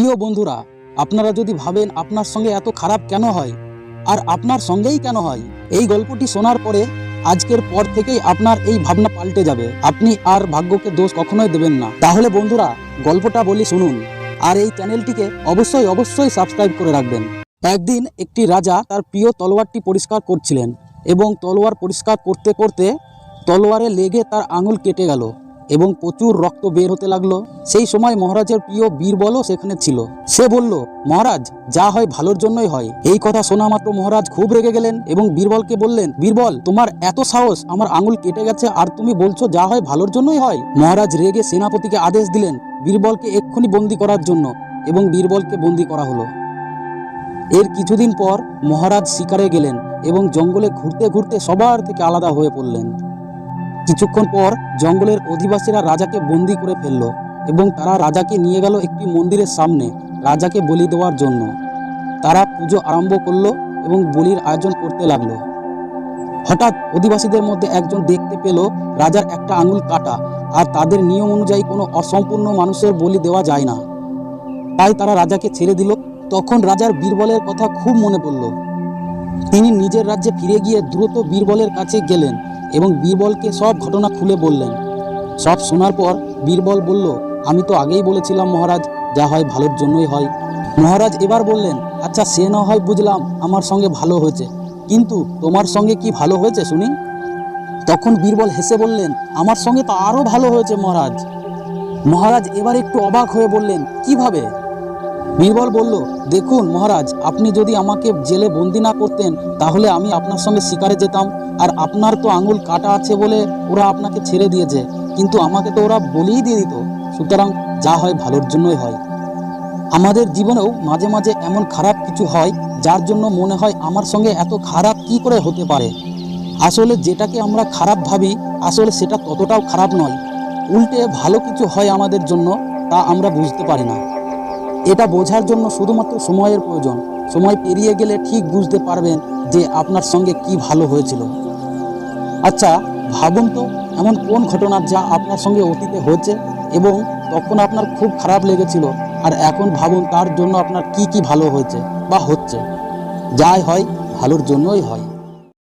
প্রিয় বন্ধুরা, আপনারা যদি ভাবেন আপনার সঙ্গে এত খারাপ কেন হয় আর আপনার সঙ্গেই কেন হয়, এই গল্পটি শোনার পরে আজকের পর থেকেই আপনার এই ভাবনা পাল্টে যাবে। আপনি আর ভাগ্যকে দোষ কখনোই দেবেন না। তাহলে বন্ধুরা, গল্পটা বলি শুনুন, আর এই চ্যানেলটিকে অবশ্যই সাবস্ক্রাইব করে রাখবেন। একদিন একটি রাজা তার প্রিয় তলোয়ারটি পরিষ্কার করছিলেন এবং তলোয়ার পরিষ্কার করতে করতে তলোয়ারে লেগে তার আঙুল কেটে গেল এবং প্রচুর রক্ত বের হতে লাগলো। সেই সময় মহারাজের প্রিয় বীরবলও সেখানে ছিল। সে বলল, মহারাজ, যা হয় ভালোর জন্যই হয়। এই কথা শোনা মাত্র মহারাজ খুব রেগে গেলেন এবং বীরবলকে বললেন, বীরবল, তোমার এত সাহস, আমার আঙুল কেটে গেছে আর তুমি বলছো যা হয় ভালোর জন্যই হয়। মহারাজ রেগে সেনাপতিকে আদেশ দিলেন বীরবলকে এক্ষুনি বন্দী করার জন্য এবং বীরবলকে বন্দী করা হলো। এর কিছুদিন পর মহারাজ শিকারে গেলেন এবং জঙ্গলে ঘুরতে ঘুরতে সবার থেকে আলাদা হয়ে পড়লেন। কিছুক্ষণ পর জঙ্গলের অধিবাসীরা রাজাকে বন্দী করে ফেলল এবং তারা রাজাকে নিয়ে গেল একটি মন্দিরের সামনে রাজাকে বলি দেওয়ার জন্য। তারা পুজো আরম্ভ করলো এবং বলির আয়োজন করতে লাগলো। হঠাৎ অধিবাসীদের মধ্যে একজন দেখতে পেল রাজার একটা আঙুল কাটা, আর তাদের নিয়ম অনুযায়ী কোনো অসম্পূর্ণ মানুষের বলি দেওয়া যায় না। তাই তারা রাজাকে ছেড়ে দিল। তখন রাজার বীরবলের কথা খুব মনে পড়ল। তিনি নিজের রাজ্যে ফিরে গিয়ে দ্রুত বীরবলের কাছে গেলেন এবং বীরবলকে সব ঘটনা খুলে বললেন। সব শোনার পর বীরবল বলল, আমি তো আগেই বলেছিলাম মহারাজ, যা হয় ভালোর জন্যই হয়। মহারাজ এবার বললেন, আচ্ছা, সে না হয় বুঝলাম আমার সঙ্গে ভালো হয়েছে, কিন্তু তোমার সঙ্গে কি ভালো হয়েছে শুনি? তখন বীরবল হেসে বললেন, আমার সঙ্গে তো আরও ভালো হয়েছে মহারাজ। মহারাজ এবার একটু অবাক হয়ে বললেন, কিভাবে? বীরবল বলল, দেখুন মহারাজ, আপনি যদি আমাকে জেলে বন্দি না করতেন তাহলে আমি আপনার সঙ্গে শিকারে যেতাম, আর আপনার তো আঙুল কাটা আছে বলে ওরা আপনাকে ছেড়ে দিয়েছে, কিন্তু আমাকে তো ওরা বলেই দিয়ে দিত। সুতরাং যা হয় ভালোর জন্যই হয়। আমাদের জীবনেও মাঝে মাঝে এমন খারাপ কিছু হয় যার জন্য মনে হয় আমার সঙ্গে এত খারাপ কি করে হতে পারে। আসলে যেটাকে আমরা খারাপ ভাবি, আসলে সেটা ততটাও খারাপ নয়। উল্টে ভালো কিছু হয় আমাদের জন্য, তা আমরা বুঝতে পারি না। এটা বোঝার জন্য শুধুমাত্র সময়ের প্রয়োজন। সময় পেরিয়ে গেলে ঠিক বুঝতে পারবেন যে আপনার সঙ্গে কি ভালো হয়েছিল। আচ্ছা, ভাবুন তো, এমন কোন ঘটনা যা আপনার সঙ্গে অতীতে হয়েছে এবং তখন আপনার খুব খারাপ লেগেছিল, আর এখন ভাবুন তার জন্য আপনার কি কি ভালো হয়েছে বা হচ্ছে। যাই হয় ভালোর জন্যই হয়।